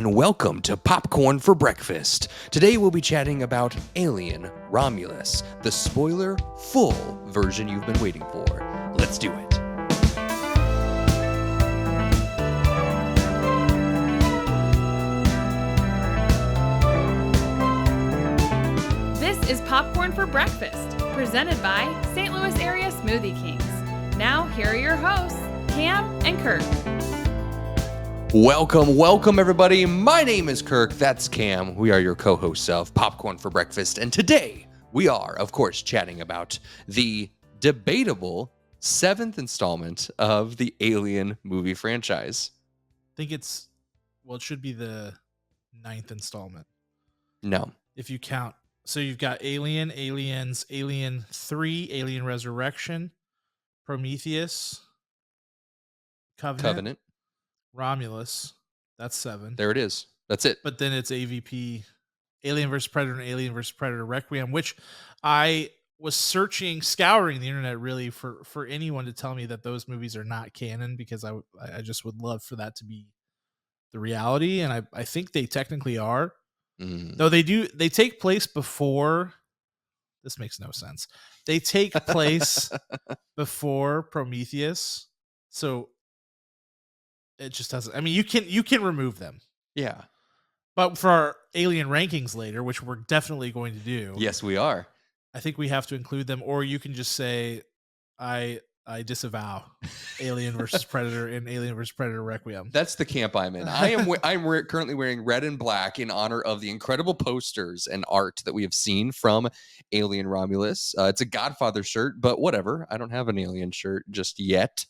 and welcome to Popcorn for Breakfast. Today we'll be chatting about Alien Romulus, the spoiler full version you've been waiting for. Let's do it. This is Popcorn for Breakfast, presented by St. Louis Area Smoothie Kings. Now, here are your hosts, Cam and Kirk. Welcome, everybody. My name is Kirk. That's Cam. We are your co-hosts of Popcorn for Breakfast. And today we are, of course, chatting about the debatable 7th installment of the Alien movie franchise. I think it should be the 9th installment. No. If you count. So you've got Alien, Aliens, Alien 3, Alien Resurrection, Prometheus, Covenant. Romulus, that's 7. There it is. That's it. But then it's AVP, Alien vs. Predator and Alien vs. Predator Requiem, which I was scouring the internet really for anyone to tell me that those movies are not canon, because I just would love for that to be the reality, and I think they technically are. Though they take place before. This makes no sense. They take place before Prometheus, so it just doesn't. I mean, you can remove them. Yeah. But for our Alien rankings later, which we're definitely going to do. Yes, we are. I think we have to include them, or you can just say, I disavow Alien versus Predator and Alien versus Predator Requiem. That's the camp I'm in. I'm currently wearing red and black in honor of the incredible posters and art that we have seen from Alien Romulus. It's a Godfather shirt, but whatever. I don't have an Alien shirt just yet.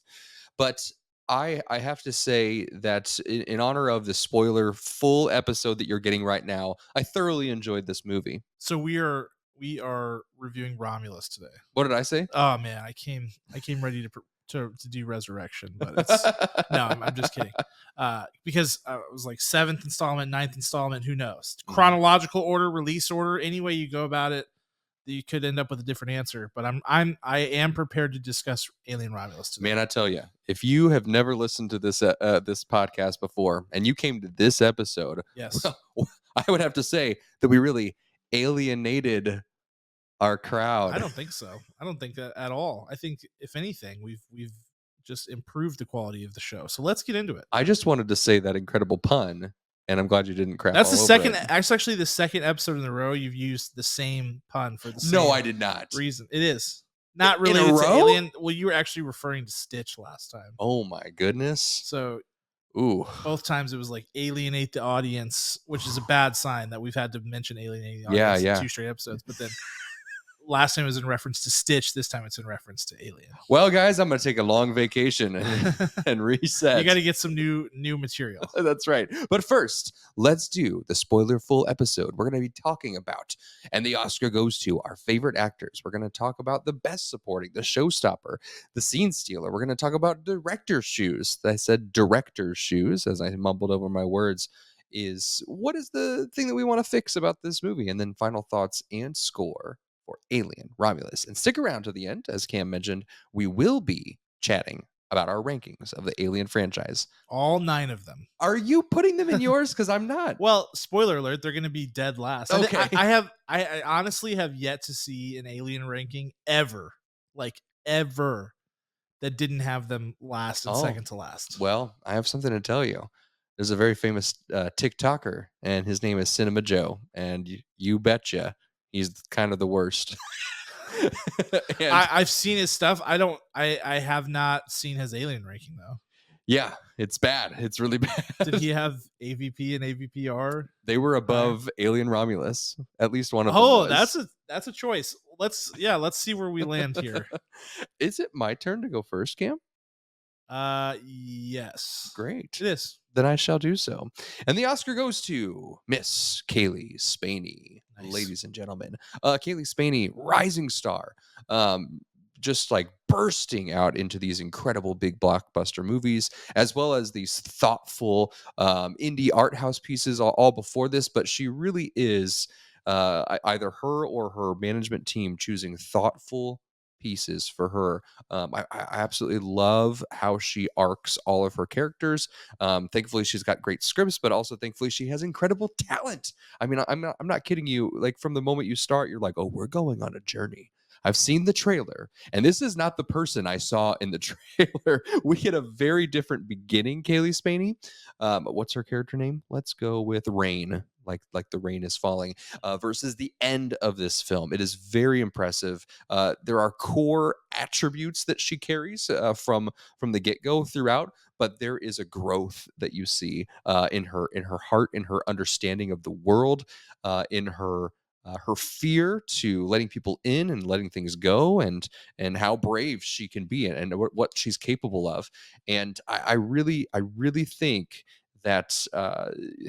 But I have to say that in honor of the spoiler full episode that you're getting right now, I thoroughly enjoyed this movie. So we are reviewing Romulus today. What did I say? Oh man, I came ready to do Resurrection, but it's no, I'm just kidding. Because it was like 7th installment, 9th installment, who knows? Chronological order, release order, any way you go about it, you could end up with a different answer. But I am prepared to discuss Alien Romulus today. Man, I tell you, if you have never listened to this podcast before and you came to this episode, yes, well, I would have to say that we really alienated our crowd. I don't think so. I don't think that at all. I think if anything, we've just improved the quality of the show. So let's get into it. I just wanted to say that incredible pun, and I'm glad you didn't crap. That's the second. It. That's actually the second episode in a row you've used the same pun for the same. No, I did not. Reason it is not related to Alien. Well, you were actually referring to Stitch last time. Oh my goodness. So, ooh, both times it was like alienate the audience, which is a bad sign that we've had to mention alienating the audience in 2 straight episodes. But then last time it was in reference to Stitch. This time it's in reference to Alien. Well, guys, I'm going to take a long vacation and reset. You got to get some new material. That's right. But first, let's do the spoiler full episode. We're going to be talking about, and the Oscar goes to our favorite actors. We're going to talk about the best supporting, the showstopper, the scene stealer. We're going to talk about director's shoes. I said director's shoes as I mumbled over my words. Is what is the thing that we want to fix about this movie? And then final thoughts and score for Alien Romulus. And stick around to the end. As Cam mentioned, we will be chatting about our rankings of the Alien franchise. All 9 of them. Are you putting them in yours? Because I'm not. Well, spoiler alert, they're going to be dead last. Okay. I honestly have yet to see an Alien ranking ever that didn't have them last and second to last. Well, I have something to tell you. There's a very famous TikToker, and his name is Cinema Joe. And you betcha he's kind of the worst. I've seen his stuff. I have not seen his Alien ranking though. Yeah, it's bad. It's really bad. Did he have AVP and AVPR? They were above Alien Romulus. At least one of them. Oh, that's a choice. Let's see where we land here. Is it my turn to go first, Cam? Yes. Great. It is. Then I shall do so. And the Oscar goes to Miss Kaylee Spaney. Nice. Ladies and gentlemen. Kaylee Spaney, rising star. Just like bursting out into these incredible big blockbuster movies, as well as these thoughtful indie art house pieces all before this. But she really is either her or her management team choosing thoughtful pieces for her. I absolutely love how she arcs all of her characters. Thankfully, she's got great scripts, but also thankfully she has incredible talent. I mean, I'm not kidding you. Like from the moment you start, you're like, oh, we're going on a journey. I've seen the trailer, and this is not the person I saw in the trailer. We get a very different beginning, Kaylee Spaney. What's her character name? Let's go with Rain, like the rain is falling, versus the end of this film. It is very impressive. There are core attributes that she carries from the get go throughout, but there is a growth that you see in her heart, in her understanding of the world, in her fear to letting people in and letting things go, and how brave she can be, and what she's capable of. And I really think that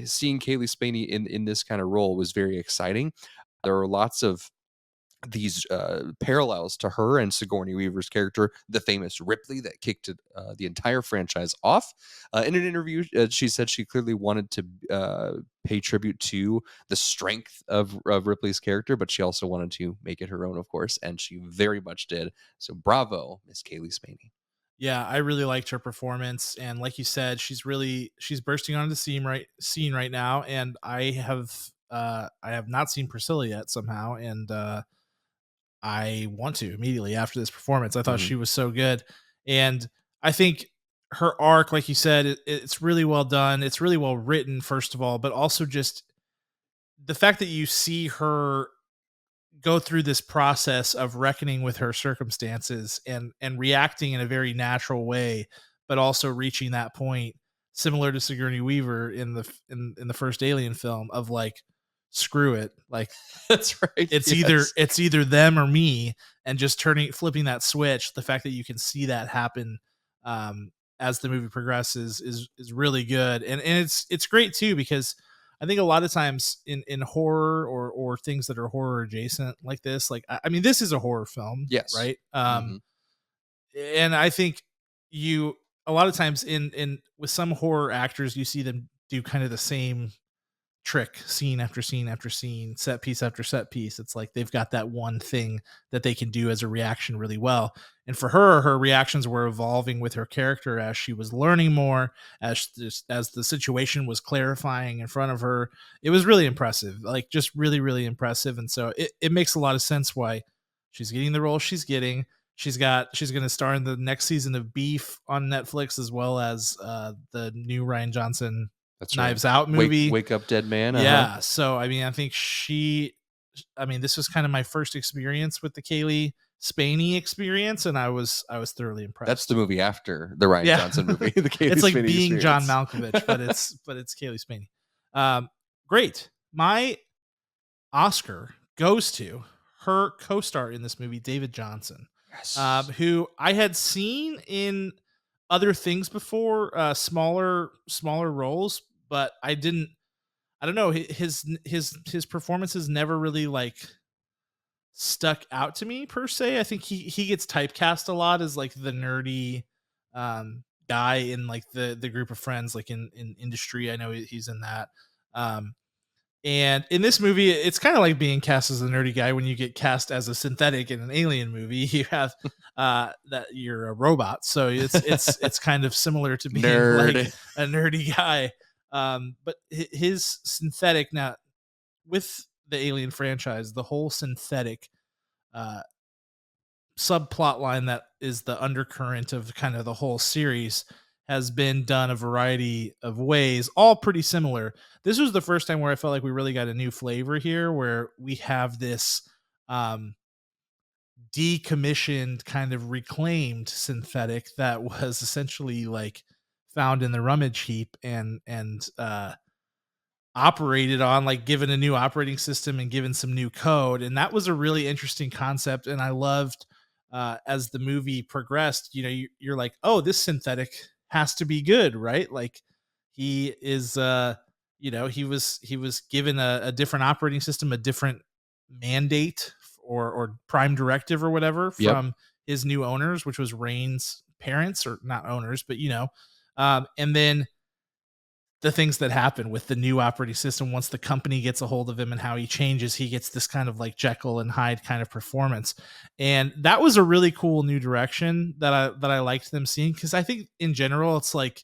seeing Kaylee Spaney in this kind of role was very exciting. There are lots of these parallels to her and Sigourney Weaver's character, the famous Ripley, that kicked the entire franchise off. In an interview, she said she clearly wanted to pay tribute to the strength of Ripley's character, but she also wanted to make it her own, of course, and she very much did. So bravo, Miss Kaylee Spaney. Yeah, I really liked her performance, and like you said, she's bursting onto the scene right now. And I have not seen Priscilla yet somehow, and I want to immediately after this performance. I thought Mhm. she was so good, and I think her arc, like you said, it's really well done. It's really well written, first of all, but also just the fact that you see her go through this process of reckoning with her circumstances and reacting in a very natural way, but also reaching that point similar to Sigourney Weaver in the first Alien film of like, screw it, like That's right. Yes. it's either them or me, and just flipping that switch. The fact that you can see that happen as the movie progresses is really good, and it's great too, because I think a lot of times in horror or things that are horror adjacent like this, like I mean, this is a horror film, Yes. right? Mhm. And I think you a lot of times in with some horror actors, you see them do kind of the same trick, scene after scene after scene, set piece after set piece. It's like they've got that one thing that they can do as a reaction really well. And for her, her reactions were evolving with her character as she was learning more, as the situation was clarifying in front of her. It was really impressive, like just really, really impressive. And so it makes a lot of sense why she's getting the role she's getting. She's going to star in the next season of Beef on Netflix, as well as the new Ryan Johnson That's right. Knives Out movie. Wake Up Dead Man. Yeah. So, I mean, I think this was kind of my first experience with the Kaylee Spaney experience, and I was thoroughly impressed. That's the movie after the Ryan Johnson movie. The Kaylee It's like Spaney being John Experience. Malkovich, but it's Kaylee Spaney. Great. My Oscar goes to her co-star in this movie, David Johnson, Yes. who I had seen in other things before, smaller roles, but I didn't. I don't know, his performances never really like stuck out to me per se. I think he gets typecast a lot as like the nerdy guy in like the group of friends, like in industry. I know he's in that. Um and in this movie, it's kind of like being cast as a nerdy guy when you get cast as a synthetic in an alien movie. You have that you're a robot, so it's kind of similar to being Nerd. like a nerdy guy. But his synthetic, now with the Alien franchise, the whole synthetic uh, subplot line that is the undercurrent of kind of the whole series has been done a variety of ways, all pretty similar. This was the first time where I felt like we really got a new flavor here, where we have this um, decommissioned, kind of reclaimed synthetic that was essentially like found in the rummage heap and operated on, like given a new operating system and given some new code. And that was a really interesting concept. And I loved as the movie progressed, you're like, oh, this synthetic has to be good, right? Like he is he was given a different operating system, a different mandate or prime directive or whatever Yep. from his new owners, which was Rain's parents, or not owners, but and then the things that happen with the new operating system once the company gets a hold of him and how he changes. He gets this kind of like Jekyll and Hyde kind of performance, and that was a really cool new direction that I liked them seeing, because I think in general it's like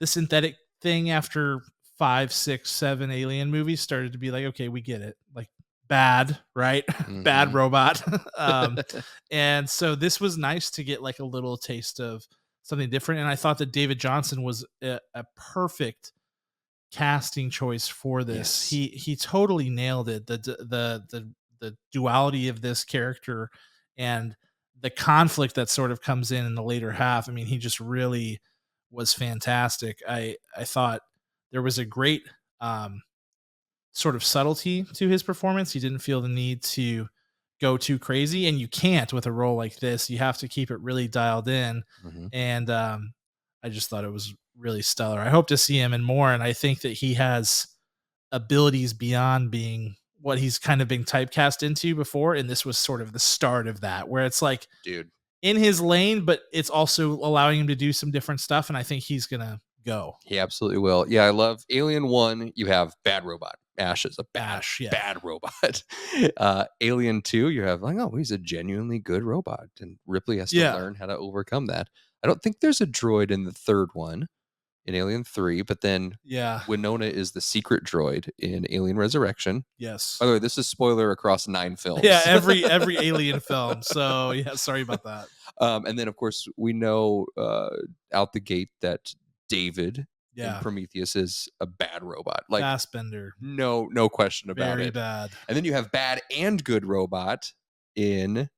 the synthetic thing after 5, 6, 7 Alien movies started to be like, okay, we get it, like bad, right? Bad Mhm. robot. um, and so this was nice to get like a little taste of something different. And I thought that David Johnson was a perfect casting choice for this. Yes. He totally nailed it. The duality of this character and the conflict that sort of comes in the later half. I mean, he just really was fantastic. I thought there was a great sort of subtlety to his performance. He didn't feel the need to go too crazy, and you can't with a role like this. You have to keep it really dialed in, Mhm. and I just thought it was really stellar. I hope to see him in more, and I think that he has abilities beyond being what he's kind of been typecast into before, and this was sort of the start of that, where it's like Dude. in his lane, but it's also allowing him to do some different stuff, and I think he's gonna go. He absolutely will. Yeah, I love Alien 1, you have bad robot. Ash is a bad, Ash, yeah. bad robot. Alien 2, you have like, oh, he's a genuinely good robot. And Ripley has to Yeah. learn how to overcome that. I don't think there's a droid in the third one in Alien 3, but then Yeah. Winona is the secret droid in Alien Resurrection. Yes. By the way, this is spoiler across 9 films. Yeah, every Alien film. So yeah, sorry about that. And then, of course, we know out the gate that David in Yeah. Prometheus is a bad robot. Like, Fassbender. no question about Very it. bad. And then you have bad and good robot in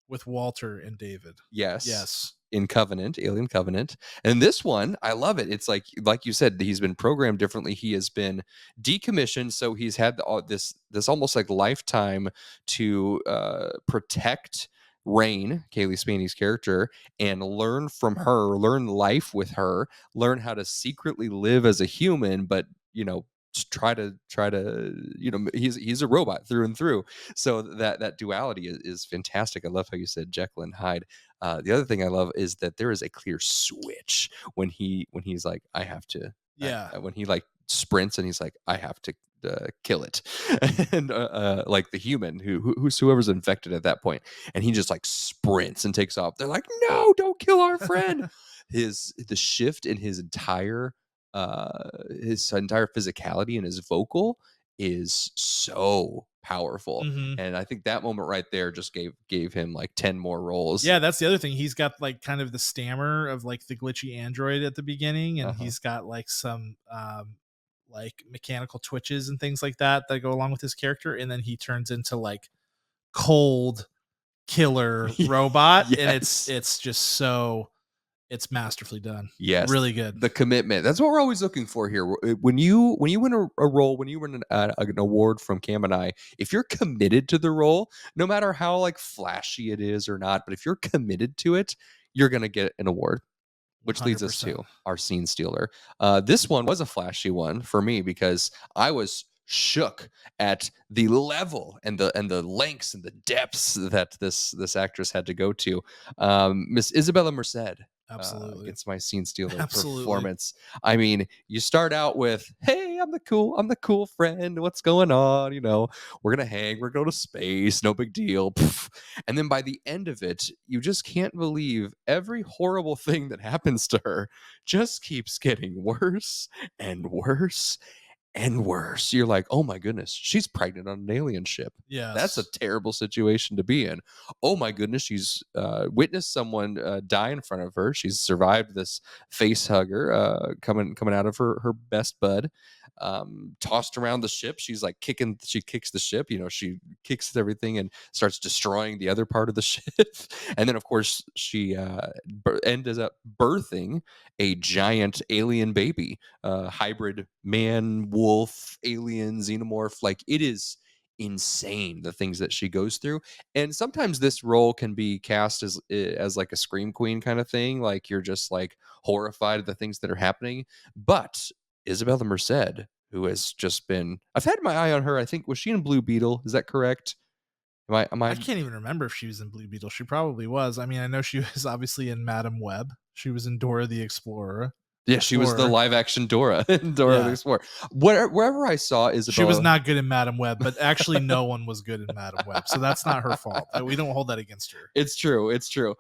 With Walter and David. yes, Yes. in Covenant, Alien Covenant. And this one, I love it. It's like you said, he's been programmed differently. He has been decommissioned, so he's had this almost like lifetime to protect Rain, Kaylee Spaney's character, and learn from her, learn life with her, learn how to secretly live as a human, but try to he's a robot through and through. So that duality is fantastic. I love how you said Jekyll and Hyde. The other thing I love is that there is a clear switch when he's like, I have to. Yeah. When he like sprints and he's like, I have to kill it, and like the human who's whoever's infected at that point, and he just like sprints and takes off. They're like, no, don't kill our friend. The shift in his entire physicality and his vocal is so powerful. Mhm. And I think that moment right there just gave him like 10 more roles. Yeah, that's the other thing. He's got like kind of the stammer of like the glitchy android at the beginning, and Uh-huh. he's got like some like mechanical twitches and things like that that go along with his character, and then he turns into like cold killer robot, and Yes. it's just so it's masterfully done. Yes, Really good. the commitment. That's what we're always looking for here. When you win a role, when you win an award from Cam and I, if you're committed to the role, no matter how like flashy it is or not, but if you're committed to it, you're gonna get an award. Which leads us 100%. to our scene stealer. This one was a flashy one for me because I was shook at the level and the lengths and the depths that this actress had to go to. Miss Isabella Merced Absolutely. gets my scene stealer Absolutely. performance. I mean, you start out with, "Hey, I'm the cool friend. What's going on? You know, we're gonna hang. We're going to space. No big deal." Pff. And then by the end of it, you just can't believe every horrible thing that happens to her just keeps getting worse and worse and worse. You're like, oh my goodness, she's pregnant on an alien ship. That's a Yes. terrible situation to be in. Oh my goodness, she's witnessed someone die in front of her. She's survived this face hugger coming out of her best bud. Tossed around the ship. She's like kicking. She kicks the ship. You know, she kicks everything and starts destroying the other part of the ship. And then, of course, she ends up birthing a giant alien baby, hybrid man, wolf, alien, xenomorph. Like, it is insane the things that she goes through. And sometimes this role can be cast as like a scream queen kind of thing, like you're just like horrified at the things that are happening. But Isabella Merced, who has just been, I've had my eye on her. I think, was she in Blue Beetle? Is that correct? Am I I can't even remember if she was in Blue Beetle. She probably was. I mean, I know she was obviously in Madam Web. She was in Dora the Explorer. Yeah, she was the Explorer. live action Dora in Dora the Yeah. Explorer. Wherever I saw She Isabella, was not good in Madam Web, but actually no one was good in Madam Web, so that's not her fault. We don't hold that against her. It's true. It's true.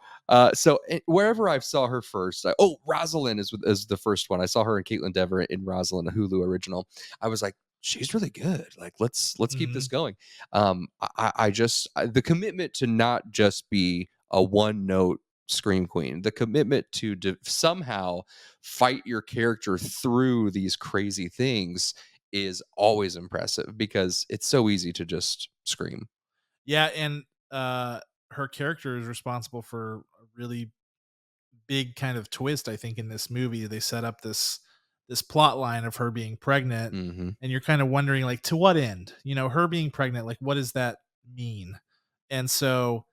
Wherever I saw her first, Rosalind is the first one. I saw her and Caitlin Dever in Rosalind, a Hulu original. I was like, she's really good. Like, let's keep this going. The commitment to not just be a one note scream queen, the commitment to somehow fight your character through these crazy things is always impressive because it's so easy to just scream. Yeah, and her character is responsible for a really big kind of twist, I think, in this movie. They set up this plot line of her being pregnant, Hmm. and you're kind of wondering, like, to what end? You know, her being pregnant, like, what does that mean? And so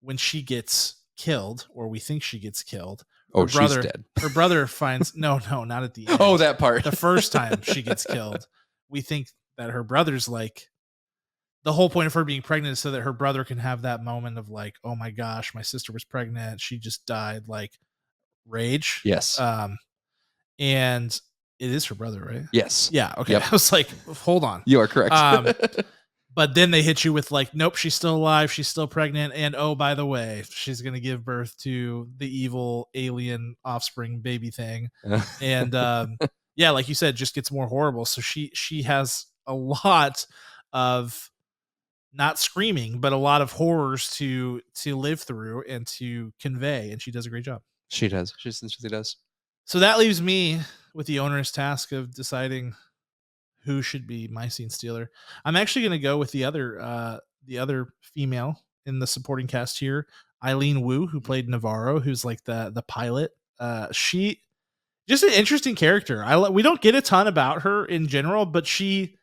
when she gets killed, or we think she gets killed, Oh, she's dead. her brother finds no, not at the end. Oh, that part. The first time she gets killed, we think that her brother's like, the whole point of her being pregnant is so that her brother can have that moment of like, oh my gosh, my sister was pregnant, she just died, like rage. Yes. And it is her brother, right? Yes. Yeah. Okay. Yep. I was like, hold on. You are correct. But then they hit you with like, nope, she's still alive, she's still pregnant, and oh, by the way, she's gonna give birth to the evil alien offspring baby thing. And yeah, like you said, just gets more horrible. So she has a lot of not screaming, but a lot of horrors to live through and to convey, and she does a great job. She does. She essentially does. So that leaves me with the onerous task of deciding who should be my scene stealer. I'm actually going to go with the other female in the supporting cast here, Eileen Wu, who played Navarro, who's like the pilot. She just an interesting character. We don't get a ton about her in general, but she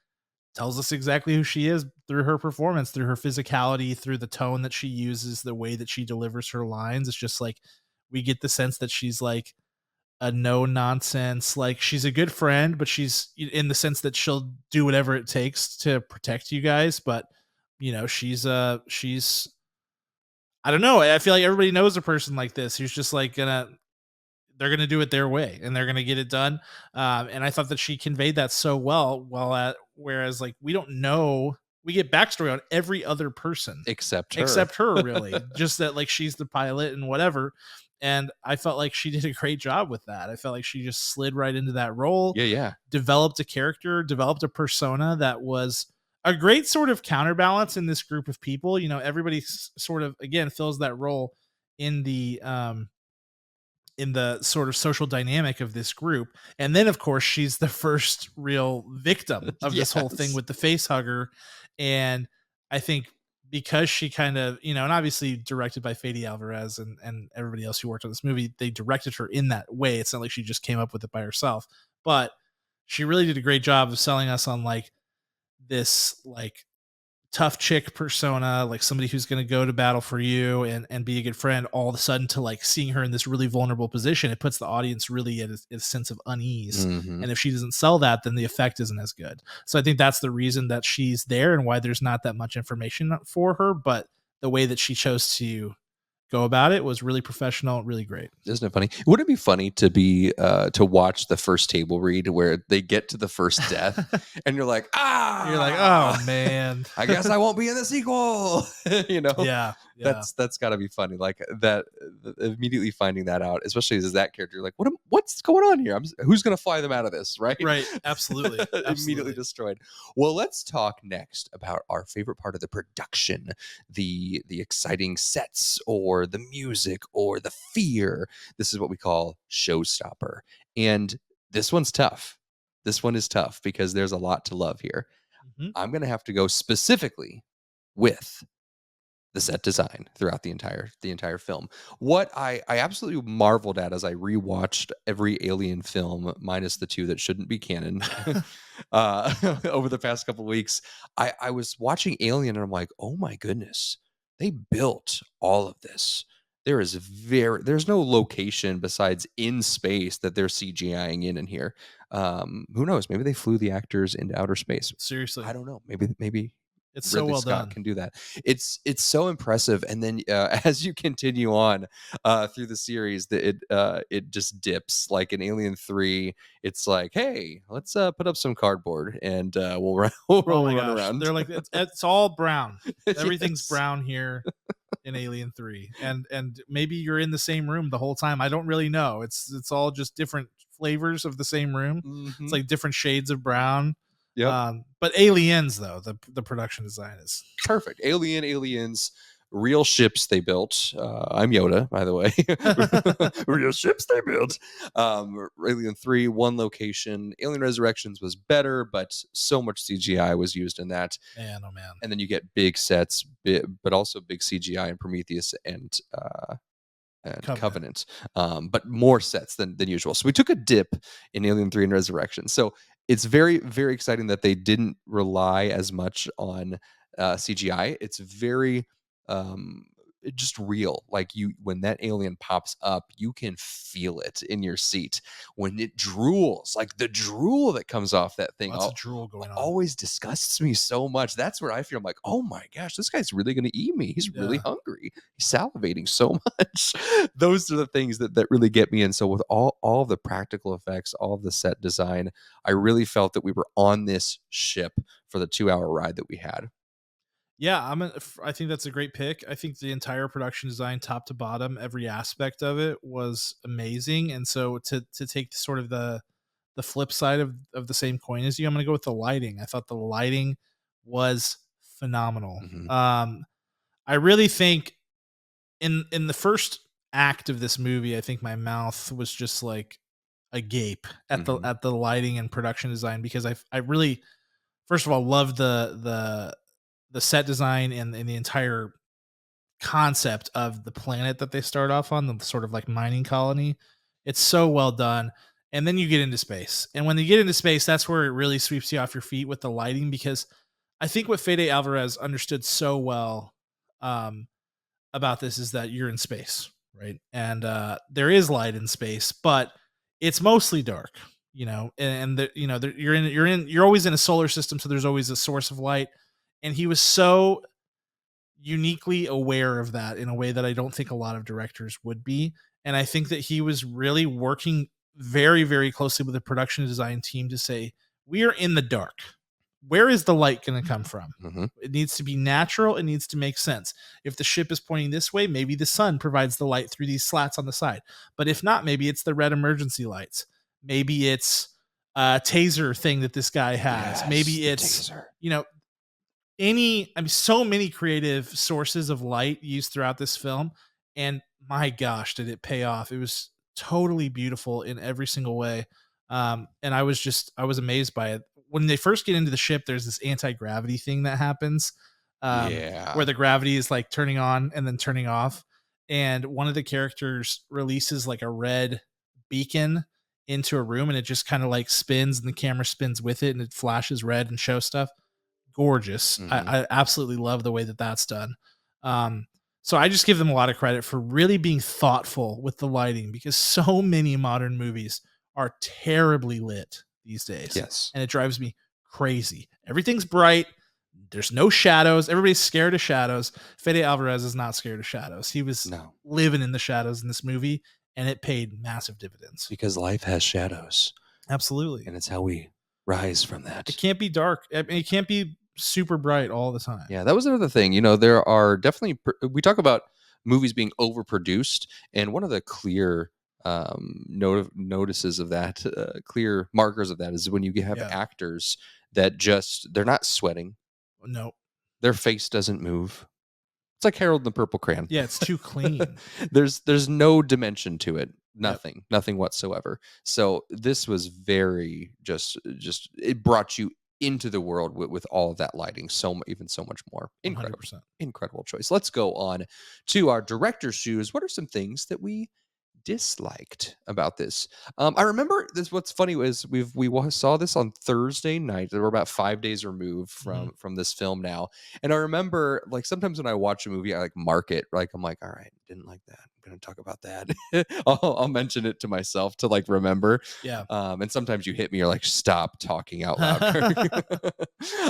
tells us exactly who she is through her performance, through her physicality, through the tone that she uses, the way that she delivers her lines. It's just like we get the sense that she's like a no nonsense, like she's a good friend, but she's in the sense that she'll do whatever it takes to protect you guys. But you know, she's I don't know. I feel like everybody knows a person like this who's just like they're gonna do it their way and they're gonna get it done. And I thought that she conveyed that so well. Whereas like we don't know, we get backstory on every other person Except her, really. Just that like she's the pilot and whatever. And I felt like she did a great job with that. I felt like she just slid right into that role. Yeah. Developed a character, developed a persona that was a great sort of counterbalance in this group of people. You know, everybody sort of again fills that role in the sort of social dynamic of this group. And then of course she's the first real victim of this whole thing with the face hugger. And I think because she kind of, you know, and obviously directed by Fede Alvarez and everybody else who worked on this movie, they directed her in that way. It's not like she just came up with it by herself, but she really did a great job of selling us on like this like tough chick persona, like somebody who's going to go to battle for you and be a good friend. All of a sudden, to like seeing her in this really vulnerable position, it puts the audience really at a sense of unease. Mm-hmm. And if she doesn't sell that, then the effect isn't as good. So I think that's the reason that she's there and why there's not that much information for her. But the way that she chose to go about it was really professional, really great. Isn't it funny? Wouldn't it be funny to be to watch the first table read where they get to the first death and you're like, you're like, oh man, I guess I won't be in the sequel. You know? Yeah. That's got to be funny. Like that, immediately finding that out, especially as that character, you're like, what's going on here? Who's gonna fly them out of this? Right. Absolutely. Immediately destroyed. Well, let's talk next about our favorite part of the production, the exciting sets or the music or the fear. This is what we call showstopper. And this one's tough. This one is tough because there's a lot to love here. Mm-hmm. I'm going to have to go specifically with the set design throughout the entire film. What I absolutely marveled at as I rewatched every Alien film, minus the two that shouldn't be canon, over the past couple of weeks, I was watching Alien and I'm like, oh my goodness, they built all of this. There's no location besides in space that they're CGIing in here. Who knows? Maybe they flew the actors into outer space. Seriously, I don't know. Maybe It's so Ridley well Scott done. can do that. It's so impressive. And then as you continue on through the series, it just dips. Like in Alien 3, it's like, hey, let's put up some cardboard and we'll run, we'll Oh my run gosh, around. they're like it's all brown. Everything's Yes. brown here in Alien 3, and maybe you're in the same room the whole time. I don't really know. It's all just different flavors of the same room. It's Mhm. like different shades of brown. Yep. But Aliens, though, the production design is Perfect. Aliens, real ships they built. I'm Yoda, by the way. Real ships they built. Alien 3, one location. Alien Resurrections was better, but so much CGI was used in that. man, oh man. And then you get big sets, but also big CGI in Prometheus and Covenant, but more sets than usual. So we took a dip in Alien 3 and Resurrection. So it's very, very exciting that they didn't rely as much on CGI. It's very just real. Like when that alien pops up, you can feel it in your seat. When it drools, like the drool that comes off that thing, Lots of drool going on. always disgusts me so much. That's where I feel I'm like, oh my gosh, this guy's really going to eat me. He's really Yeah. hungry. He's salivating so much. Those are the things that really get me. And so with all the practical effects, all of the set design, I really felt that we were on this ship for the 2-hour ride that we had. Yeah, I think that's a great pick. I think the entire production design, top to bottom, every aspect of it was amazing. And so to take sort of the flip side of the same coin as you, I'm going to go with the lighting. I thought the lighting was phenomenal. Mhm. I really think in the first act of this movie, I think my mouth was just like agape at Mhm. the lighting and production design, because I really, first of all, love the set design and the entire concept of the planet that they start off on, the sort of like mining colony. It's so well done. And then you get into space. And when you get into space, that's where it really sweeps you off your feet with the lighting, because I think what Fede Alvarez understood so well um, about this is that you're in space, right? And there is light in space, but it's mostly dark, and you're always in a solar system, so there's always a source of light. And he was so uniquely aware of that in a way that I don't think a lot of directors would be. And I think that he was really working very, very closely with the production design team to say, we are in the dark. Where is the light going to come from? Mhm. It needs to be natural. It needs to make sense. If the ship is pointing this way, maybe the sun provides the light through these slats on the side. But if not, maybe it's the red emergency lights. Maybe it's a taser thing that this guy has. Yes, Maybe the it's, taser. so many creative sources of light used throughout this film, and my gosh, did it pay off. It was totally beautiful in every single way. And I was amazed by it. When they first get into the ship, there's this anti-gravity thing that happens, Yeah. where the gravity is like turning on and then turning off, and one of the characters releases like a red beacon into a room, and it just kind of like spins, and the camera spins with it, and it flashes red and shows stuff. Gorgeous. Mhm. I absolutely love the way that that's done. So I just give them a lot of credit for really being thoughtful with the lighting, because so many modern movies are terribly lit these days, Yes. and it drives me crazy. Everything's bright. There's no shadows. Everybody's scared of shadows. Fede Alvarez is not scared of shadows. He was No, living in the shadows in this movie, and it paid massive dividends. because life has shadows, Absolutely. and it's how we rise from that. It can't be dark. I mean, it can't be super bright all the time. Yeah, that was another thing. There are definitely we talk about movies being overproduced, and one of the clear notices of that, clear markers of that, is when you have Yeah. actors that they're not sweating, No. their face doesn't move. It's like Harold and the Purple Crayon. Yeah, it's too clean. There's no dimension to it. Nothing whatsoever. So this was very just it brought you into the world with all of that lighting, even so much more. Incredible 100%. incredible choice. Let's go on to our director's shoes. What are some things that we disliked about this? I remember this. What's funny is saw this on Thursday night. We're about 5 days removed from this film now, and I remember, like, sometimes when I watch a movie, I like mark it. Like, I'm like, all right, didn't like that. going to talk about that. I'll mention it to myself to like remember. Yeah. And sometimes you hit me, you're like, stop talking out loud.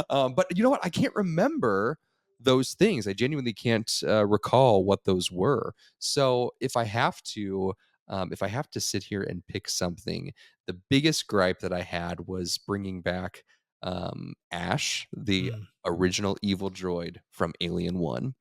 But you know what? I can't remember those things. I genuinely can't recall what those were. So if I have to sit here and pick something, the biggest gripe that I had was bringing back Ash, the original evil droid from Alien 1.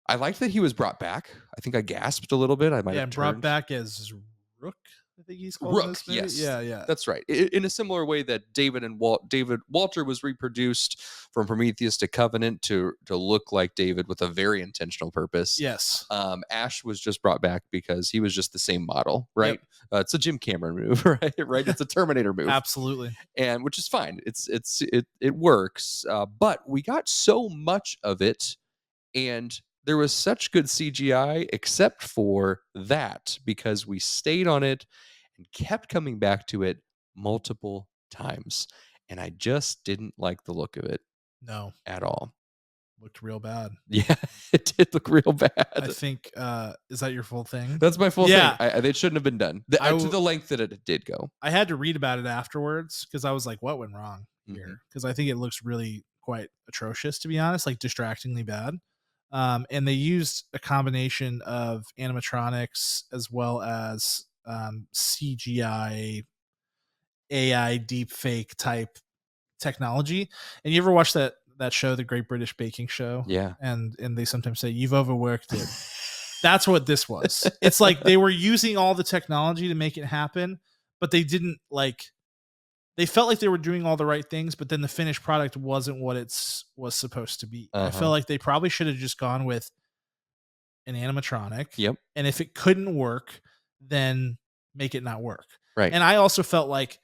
I liked that he was brought back. I think I gasped a little bit. I might have brought turned. back as Rook. I think he's called in Rook, this movie. yes. Yeah. That's right. In a similar way that David Walter was reproduced from Prometheus to Covenant to look like David with a very intentional purpose. Yes. Ash was just brought back because he was just the same model, right? Yep. It's a Jim Cameron move, right? It's a Terminator move. Absolutely. And which is fine. It works. But we got so much of it, and there was such good CGI, except for that, because we stayed on it and kept coming back to it multiple times. And I just didn't like the look of it. No. At all. Looked real bad. Yeah, it did look real bad. I think, is that your full thing? That's my full thing. It shouldn't have been done. To the length that it did go. I had to read about it afterwards because I was like, what went wrong here? Because I think it looks really quite atrocious, to be honest, like distractingly bad. And they used a combination of animatronics as well as CGI, AI, deepfake type technology. And you ever watch that show, The Great British Baking Show? Yeah. And they sometimes say, you've overworked it. That's what this was. It's like they were using all the technology to make it happen, but they didn't they felt like they were doing all the right things, but then the finished product wasn't what was supposed to be. I feel like they probably should have just gone with an animatronic. Yep. And if it couldn't work, then make it not work. Right. And I also felt like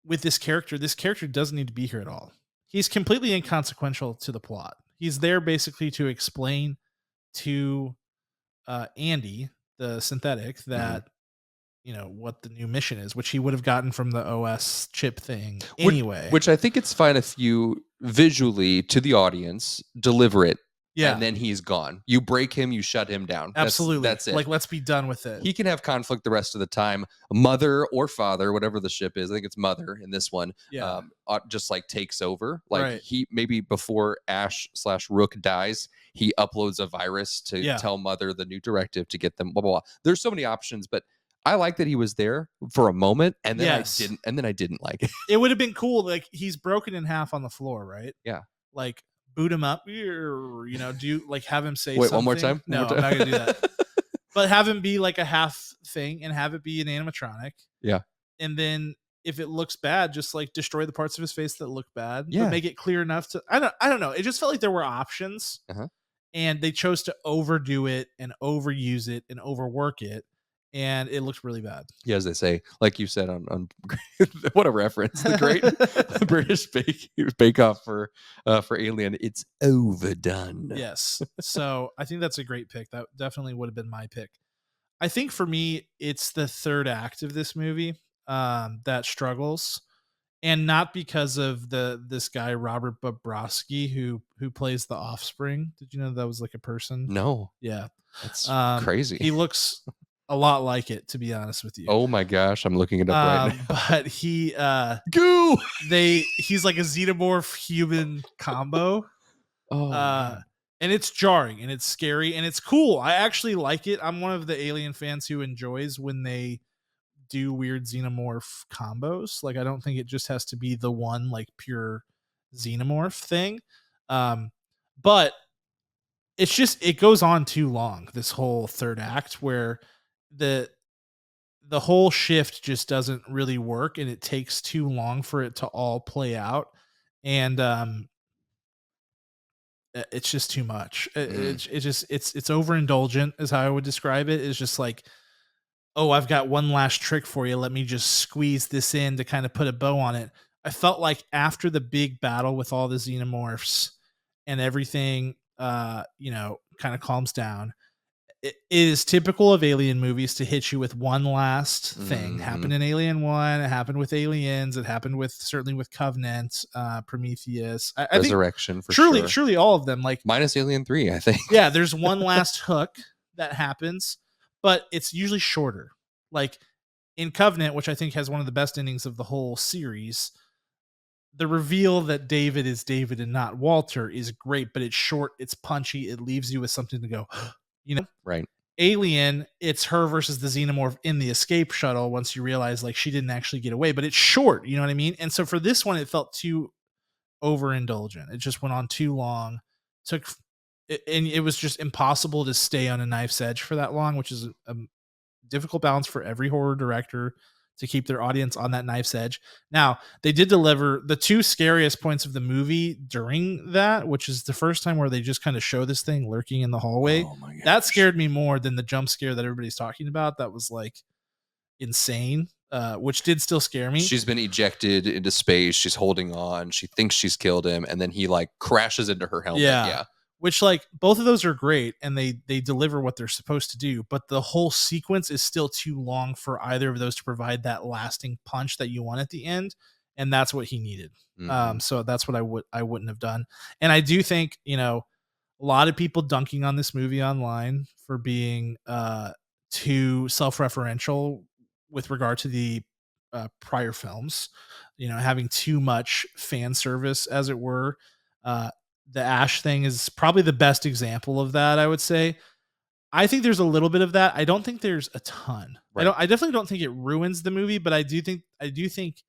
with this character doesn't need to be here at all. He's completely inconsequential to the plot. He's there basically to explain to Andy, the synthetic, that what the new mission is, which he would have gotten from the OS chip thing anyway. Which I think it's fine if you visually to the audience deliver it. Yeah. And then he's gone. You break him, you shut him down. Absolutely. That's it. Like, let's be done with it. He can have conflict the rest of the time. Mother or father, whatever the ship is. I think it's Mother in this one. Yeah. Just like takes over. Like right. he maybe before Ash/Rook dies, he uploads a virus to tell Mother the new directive to get them blah blah blah. There's so many options, but I like that he was there for a moment, and then I didn't like it. It would have been cool. Like, he's broken in half on the floor, right? Yeah. Like, boot him up, do like have him say Wait, something. one more time? No, I'm not gonna do that. But have him be like a half thing and have it be an animatronic. Yeah. And then if it looks bad, just like destroy the parts of his face that look bad. Yeah. But make it clear enough to I don't know. It just felt like there were options. And they chose to overdo it and overuse it and overwork it. And it looks really bad. Yeah, as they say, like you said on what a reference, the great British Bake Off for Alien. It's overdone. Yes. So I think that's a great pick. That definitely would have been my pick. I think for me, it's the third act of this movie that struggles, and not because of this guy Robert Bobrovsky who plays the Offspring. Did you know that was like a person? No. Yeah, that's crazy. He looks a lot like it, to be honest with you. Oh my gosh, I'm looking it up right now. But he goo. He's like a xenomorph human combo. And it's jarring and it's scary and it's cool. I actually like it. I'm one of the Alien fans who enjoys when they do weird xenomorph combos. Like, I don't think it just has to be the one like pure xenomorph thing. But it's just, it goes on too long, this whole third act, where the whole shift just doesn't really work and it takes too long for it to all play out. And it's just too much. It's overindulgent is how I would describe it. It's just like, oh, I've got one last trick for you. Let me just squeeze this in to kind of put a bow on it. I felt like after the big battle with all the xenomorphs and everything, kind of calms down. It is typical of Alien movies to hit you with one last thing. Happened in Alien 1. It happened with Aliens. It happened certainly with Covenant, Prometheus. Resurrection, for sure. Truly all of them. Like minus Alien 3, I think. Yeah, there's one last hook that happens, but it's usually shorter. Like in Covenant, which I think has one of the best endings of the whole series, the reveal that David is David and not Walter is great, but it's short, it's punchy, it leaves you with something to go, you know. Right. Alien, it's her versus the xenomorph in the escape shuttle once you realize like she didn't actually get away, but it's short, you know what I mean? And so for this one, it felt too overindulgent. It just went on too long. Took and it was just impossible to stay on a knife's edge for that long, which is a difficult balance for every horror director to keep their audience on that knife's edge. Now, they did deliver the two scariest points of the movie during that, which is the first time where they just kind of show this thing lurking in the hallway. Oh my That gosh. scared me more than the jump scare that everybody's talking about. That was like insane, which did still scare me. She's been ejected into space. She's holding on. She thinks she's killed him, and then he like crashes into her helmet. Yeah. Which like both of those are great and they deliver what they're supposed to do, but the whole sequence is still too long for either of those to provide that lasting punch that you want at the end, and that's what he needed. Mhm. So that's what I wouldn't have done. And I do think, you know, a lot of people dunking on this movie online for being too self-referential with regard to the prior films, you know, having too much fan service as it were. The Ash thing is probably the best example of that, I would say. I think there's a little bit of that. I don't think there's a ton. Right. I definitely don't think it ruins the movie, but I do think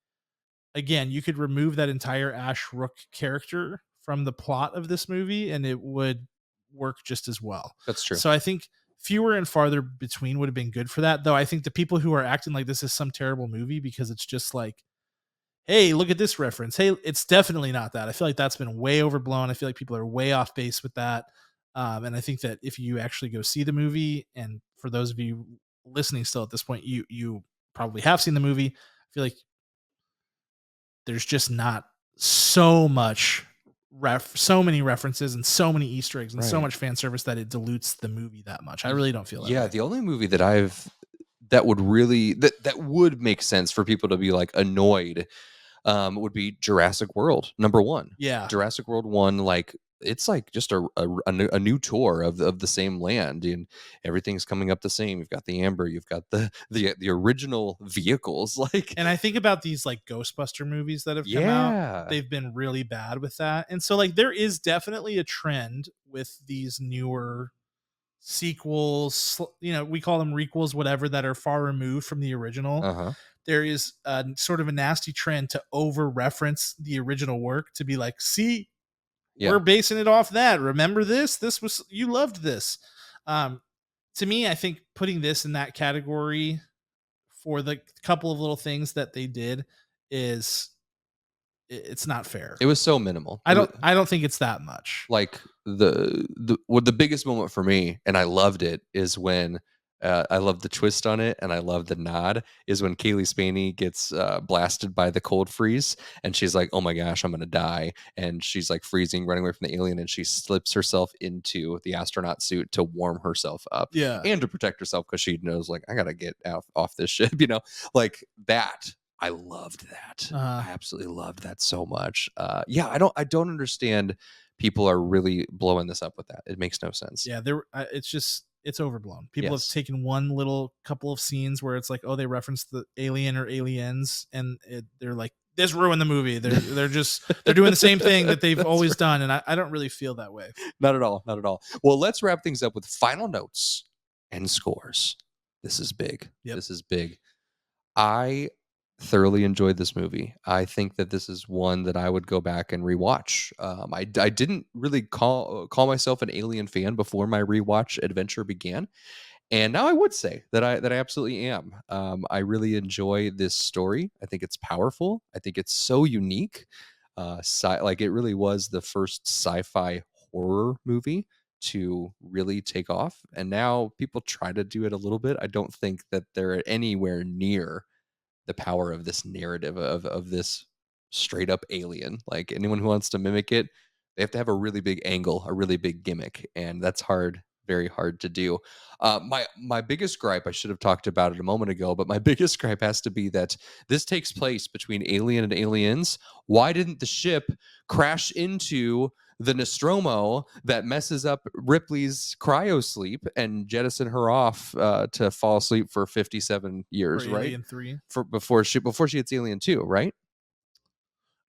again, you could remove that entire Ash Rook character from the plot of this movie and it would work just as well. That's true. So I think fewer and farther between would have been good for that. Though I think the people who are acting like this is some terrible movie because it's just like, hey, look at this reference. Hey, it's definitely not that. I feel like that's been way overblown. I feel like people are way off base with that. And I think that if you actually go see the movie, and for those of you listening still at this point, you probably have seen the movie. I feel like there's just not so much so many references and so many Easter eggs and so Right. much fan service that it dilutes the movie that much. I really don't feel that Yeah, way. the only movie that would really that would make sense for people to be like annoyed would be Jurassic World #1. Yeah. Jurassic World 1, like it's like just a new tour of the same land, and everything's coming up the same. You've got the amber, you've got the original vehicles, like And I think about these like Ghostbuster movies that have come out. yeah. They've been really bad with that. And so like there is definitely a trend with these newer sequels, you know, we call them requels, whatever, that are far removed from the original. Uh-huh. There is a sort of a nasty trend to over reference the original work to be like, see, Yeah. we're basing it off that. Remember this? This was, you loved this. To me, I think putting this in that category for the couple of little things that they did is it's not fair. It was so minimal. I don't think it's that much. Like the biggest moment for me, and I loved it, is when I love the twist on it, and I love the nod, is when Kaylee Spaney gets blasted by the cold freeze, and she's like, "Oh my gosh, I'm gonna die!" And she's like freezing, running away from the alien, and she slips herself into the astronaut suit to warm herself up, Yeah. and to protect herself because she knows, like, I gotta get off this ship, you know, like that. I loved that. I absolutely loved that so much. Yeah, I don't understand. People are really blowing this up with that. It makes no sense. Yeah, it's overblown. People Yes. have taken one little couple of scenes where it's like, oh, they reference the alien or aliens, and they're like, this ruined the movie. They're doing the same thing that they've always done, and I don't really feel that way. Not at all. Not at all. Well, let's wrap things up with final notes and scores. This is big. Yep. This is big. I thoroughly enjoyed this movie. I think that this is one that I would go back and rewatch. I didn't really call myself an Alien fan before my rewatch adventure began, and now I would say that I absolutely am. I really enjoy this story. I think it's powerful. I think it's so unique. Like it really was the first sci-fi horror movie to really take off, and now people try to do it a little bit. I don't think that they're anywhere near the power of this narrative of this straight up alien. Like anyone who wants to mimic it, they have to have a really big angle, a really big gimmick, and that's hard, very hard to do. My biggest gripe, I should have talked about it a moment ago, but my biggest gripe has to be that this takes place between Alien and Aliens. Why didn't the ship crash into the Nostromo that messes up Ripley's cryo sleep and jettison her off to fall asleep for 57 years, For right? Alien 3. For before she hits Alien 2, right?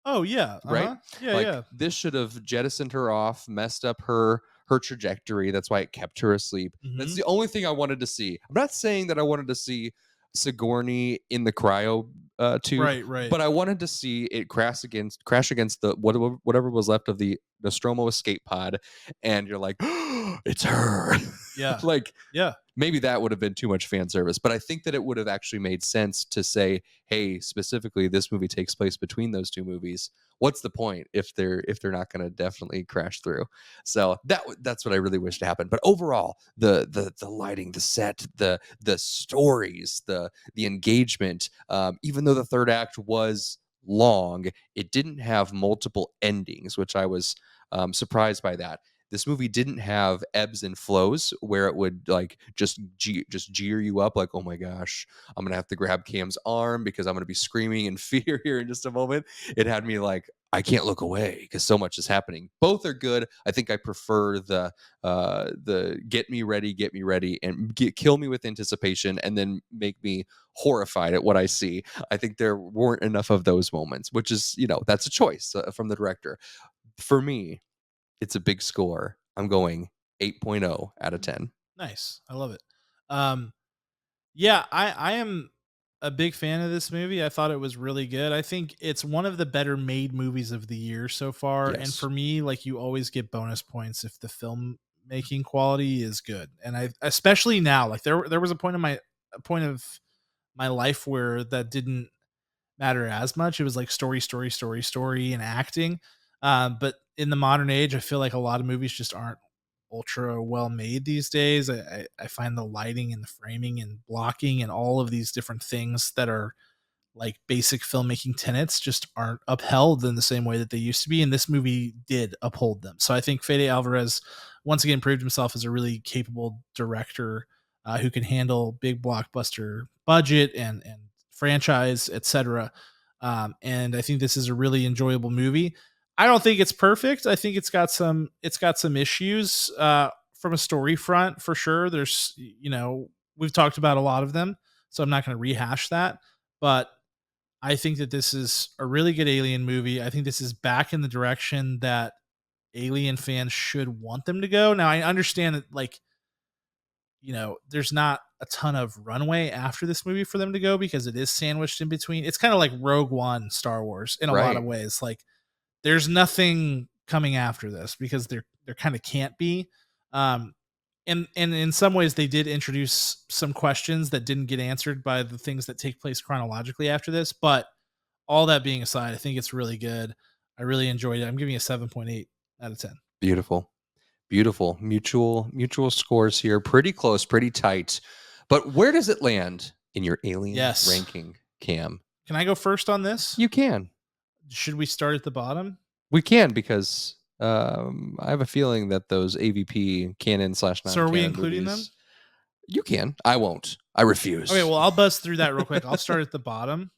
Oh yeah. Right? Yeah, Like yeah. this should have jettisoned her off, messed up her trajectory. That's why it kept her asleep. That's Mhm. the only thing I wanted to see. I'm not saying that I wanted to see Sigourney in the cryo tube, Right. but I wanted to see it crash against the whatever was left of the Nostromo escape pod, and you're like, it's her. Yeah. Like Yeah. maybe that would have been too much fan service, but I think that it would have actually made sense to say, hey, specifically this movie takes place between those two movies. What's the point if they're not going to definitely crash through? So that's what I really wish to happen. But overall, the lighting, the set, the stories, the engagement, even though the third act was long, it didn't have multiple endings, which I was surprised by that. This movie didn't have ebbs and flows where it would like just jeer you up like, oh my gosh, I'm gonna have to grab Cam's arm because I'm gonna be screaming in fear here in just a moment. It had me like, I can't look away because so much is happening. Both are good. I think I prefer the get me ready and kill me with anticipation and then make me horrified at what I see. I think there weren't enough of those moments, which is, that's a choice from the director. For me, it's a big score. I'm going 8.0 out of 10. Nice. I love it. Yeah, I am a big fan of this movie. I thought it was really good. I think it's one of the better made movies of the year so far. And Yes. for me, like, you always get bonus points if the film making quality is good. And I, especially now, like there was a point of my life where that didn't matter as much. It was like story, and acting. But in the modern age, I feel like a lot of movies just aren't ultra well made these days. I find the lighting and the framing and blocking and all of these different things that are like basic filmmaking tenets just aren't upheld in the same way that they used to be. And this movie did uphold them. So I think Fede Alvarez once again proved himself as a really capable director who can handle big blockbuster budget and franchise, etc. And I think this is a really enjoyable movie. I don't think it's perfect. I think it's got some issues from a story front for sure. There's we've talked about a lot of them, so I'm not going to rehash that. But I think that this is a really good Alien movie. I think this is back in the direction that Alien fans should want them to go. Now I understand that there's not a ton of runway after this movie for them to go because it is sandwiched in between. It's kind of like Rogue One Star Wars in a lot of Right. ways. Like there's nothing coming after this because there kind of can't be. Um, and in some ways they did introduce some questions that didn't get answered by the things that take place chronologically after this. But all that being aside, I think it's really good. I really enjoyed it. I'm giving it a 7.8 out of 10. Beautiful. Beautiful. Mutual scores here. Pretty close, pretty tight. But where does it land in your Alien Yes. ranking, Cam? Can I go first on this? You can. Should we start at the bottom? We can because I have a feeling that those AVP canon / non-canon So are we including movies, them? You can. I won't. I refuse. Okay, well, I'll buzz through that real quick. I'll start at the bottom.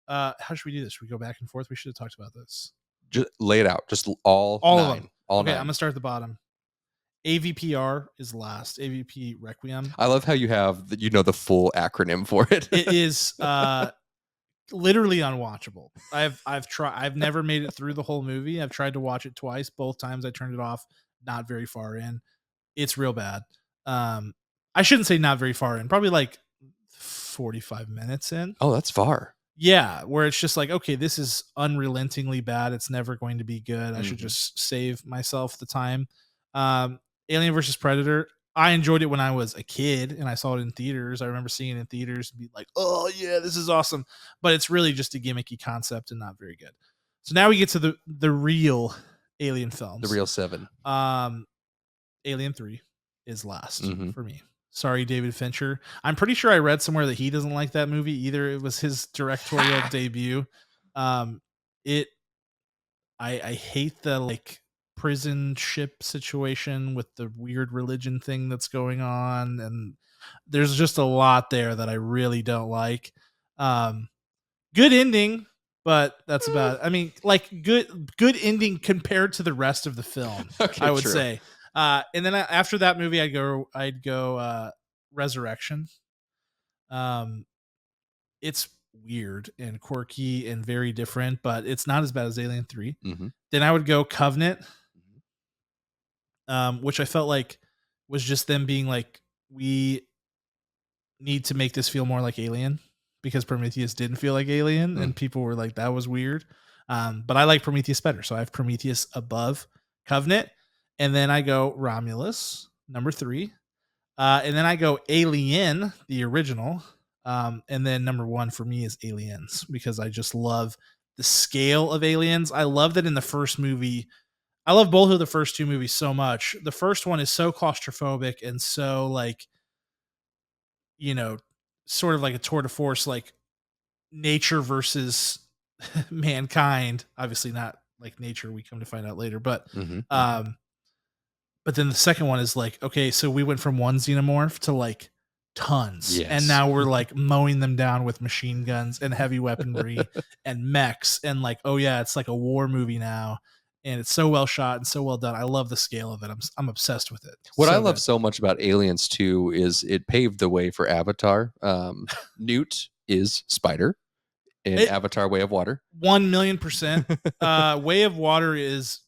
How should we do this? Should we go back and forth? We should have talked about this. Just lay it out. Just all Of nine. them. All Okay, nine. I'm gonna start at the bottom. AVPR is last. AVP Requiem. I love how you have the full acronym for it. It is literally unwatchable. I've never made it through the whole movie. I've tried to watch it twice. Both times I turned it off not very far in. It's real bad. I shouldn't say not very far in. Probably like 45 minutes in. Oh, that's far. Yeah, where it's just like, okay, this is unrelentingly bad. It's never going to be good. I should just save myself the time. Alien versus Predator. I enjoyed it when I was a kid and I saw it in theaters. I remember seeing it in theaters and be like, oh yeah, this is awesome. But it's really just a gimmicky concept and not very good. So now we get to the real Alien films. The real 7. Alien 3 is last Mhm. for me. Sorry, David Fincher. I'm pretty sure I read somewhere that he doesn't like that movie either. It was his directorial debut. I hate the like prison ship situation with the weird religion thing that's going on, and there's just a lot there that I really don't like. Good ending. but that's about it. I mean, like good ending compared to the rest of the film, Okay, I would true. say. And then after that movie, I'd go Resurrection. Um, it's weird and quirky and very different, but it's not as bad as Alien 3. Mm-hmm. Then I would go Covenant, which I felt like was just them being like, we need to make this feel more like Alien because Prometheus didn't feel like Alien, and people were like, that was weird. But I like Prometheus better, so I have Prometheus above Covenant, and then I go Romulus, number 3, and then I go Alien, the original, and then number 1 for me is Aliens because I just love the scale of Aliens. I love that in the first movie. I love both of the first 2 movies so much. The first one is so claustrophobic and so like, you know, sort of like a tour de force, like nature versus mankind. Obviously not like nature, we come to find out later, but but then the second one is like, okay, so we went from one xenomorph to like tons, Yes. and now we're like mowing them down with machine guns and heavy weaponry and mechs, and like, oh yeah, it's like a war movie now, and it's so well shot and so well done. I love the scale of it. I'm obsessed with it. What So I love good. so much about Aliens 2 is it paved the way for Avatar. Newt is Spider in Avatar Way of Water. 1,000,000%. Way of Water is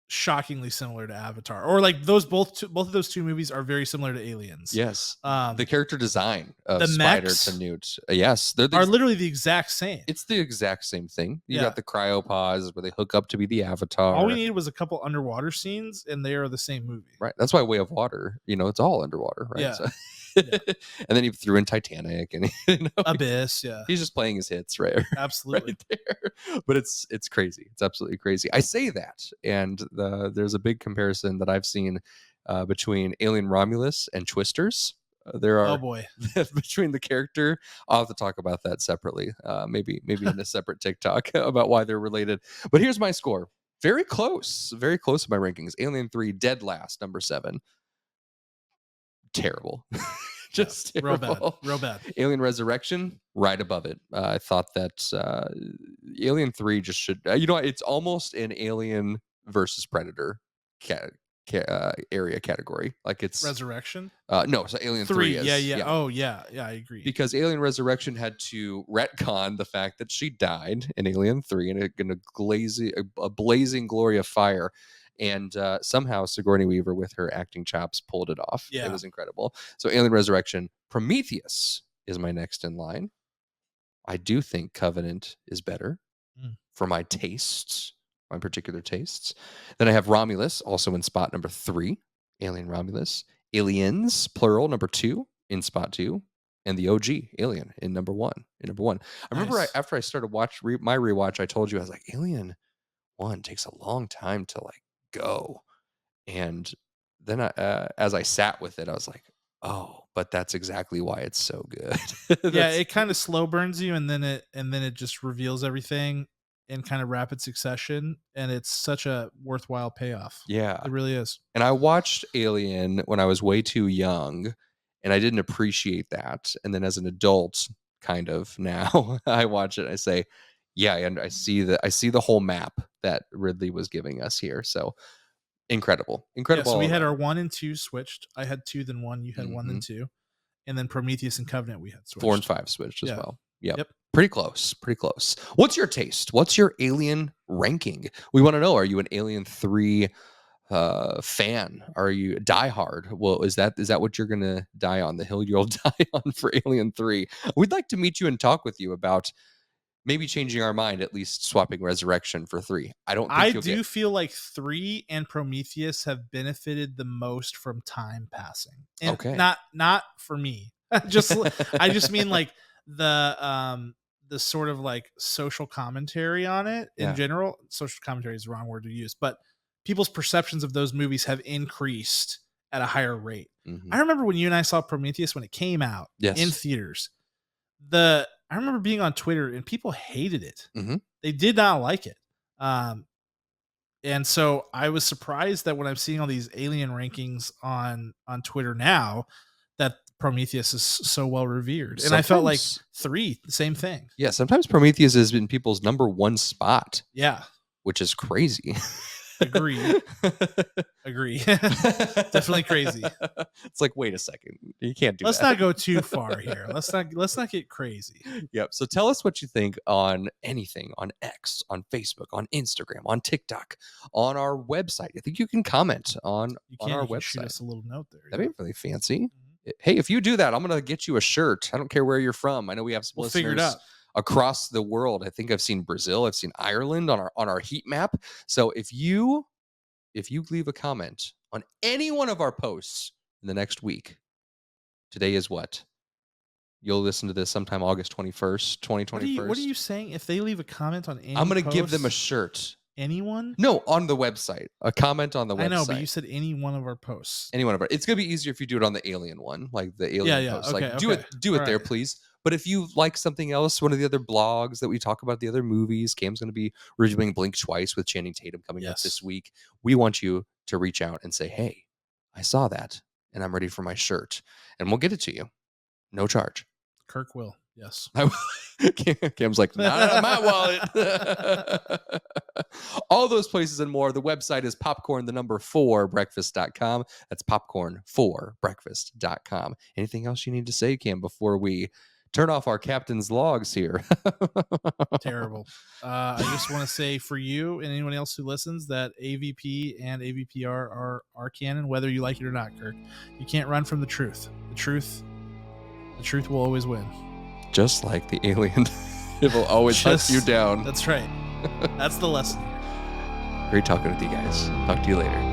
shockingly similar to Avatar, or like both of those 2 movies are very similar to Aliens. Yes. The character design of the Spider mechs to Newt. Yes. They're are literally the exact same. It's the exact same thing. You Yeah. got the cryopods where they hook up to be the Avatar. All we needed was a couple underwater scenes, and they are the same movie. Right. That's why Way of Water, it's all underwater, right? Yeah. So, and then he threw in Titanic and Abyss, yeah. He's just playing his hits right Absolutely. right there. But it's crazy. It's absolutely crazy. I say that, and there's a big comparison that I've seen between Alien Romulus and Twisters. There are Oh boy. between the character. I'll have to talk about that separately. Maybe in a separate TikTok about why they're related. But here's my score. Very close in my rankings. Alien 3, dead last, number 7. Terrible. Just terrible. Real bad. Alien Resurrection, right above it. I thought that Alien 3 just should, it's almost an Alien versus Predator area category. Like it's Resurrection? No, so Alien 3 is. Yeah. Oh yeah, I agree. Because Alien Resurrection had to retcon the fact that she died in Alien 3 in a blazing glory of fire. And somehow Sigourney Weaver, with her acting chops, pulled it off. Yeah. It was incredible. So Alien Resurrection. Prometheus is my next in line. I do think Covenant is better for my tastes, my particular tastes. Then I have Romulus, also in spot number 3. Alien Romulus. Aliens, plural, number 2, in spot 2. And the OG Alien in number 1. I remember after I started my rewatch, I told you, I was like, Alien 1 takes a long time to like go. And then as I sat with it, I was like, oh, but that's exactly why it's so good. Yeah, it kind of slow burns you, and then it just reveals everything in kind of rapid succession, and it's such a worthwhile payoff. Yeah, it really is. And I watched Alien when I was way too young, and I didn't appreciate that. And then as an adult, kind of now, I watch it and I say, yeah, and I see the whole map that Ridley was giving us here. So incredible. Yeah, so we had our 1 and 2 switched. I had 2 then 1. You had 1 then 2, and then Prometheus and Covenant we had switched. 4 and 5 switched as well. Yep. Pretty close. What's your taste? What's your Alien ranking? We want to know. Are you an Alien 3 fan? Are you diehard? Well, is that what you're gonna die on, the hill you'll die on for Alien 3? We'd like to meet you and talk with you about maybe changing our mind, at least swapping Resurrection for 3. I do feel like 3 and Prometheus have benefited the most from time passing. And okay. Not for me. I just mean like the sort of like social commentary on it in general. Social commentary is the wrong word to use, but people's perceptions of those movies have increased at a higher rate. I remember when you and I saw Prometheus when it came out in theaters. I remember being on Twitter and people hated it. They did not like it. And so I was surprised that when I'm seeing all these Alien rankings on Twitter now, that Prometheus is so well revered. And I felt like 3, the same thing. Yeah, sometimes Prometheus has been people's number 1 spot. Yeah. Which is crazy. Agree. Definitely crazy. It's like, wait a second. You can't do Let's that. not go too far here. Let's not get crazy. Yep. So tell us what you think on anything, on X, on Facebook, on Instagram, on TikTok, on our website. I think you can comment on our website. Shoot us a little note there. That'd be really fancy. Hey, if you do that, I'm going to get you a shirt. I don't care where you're from. I know we have some listeners figure it out across the world. I think I've seen Brazil. I've seen Ireland on our heat map. So if you leave a comment on any one of our posts in the next week, today is what? You'll listen to this sometime August 21st, 2021. What are you saying? If they leave a comment on any I'm going to post, give them a shirt. Anyone? No, on the website. A comment on the website. I know, but you said any one of our posts. Any one of our. It's going to be easier if you do it on the alien one, like the alien post. Okay, like do it there, please. But if you like something else, one of the other blogs that we talk about, the other movies, Cam's going to be reviewing Blink Twice with Channing Tatum coming up this week. We want you to reach out and say, hey, I saw that and I'm ready for my shirt. And we'll get it to you. No charge. Kirk will. Yes. Cam's like, not out of my wallet. All those places and more. The website is popcorn4breakfast.com. That's popcorn4breakfast.com. Anything else you need to say, Cam, before we turn off our captain's logs here? Terrible. I just want to say for you and anyone else who listens that AVP and AVPR are canon, whether you like it or not, Kirk. You can't run from the truth. The truth will always win. Just like the alien. It will always hunt you down. That's right. That's the lesson. Great talking with you guys. Talk to you later.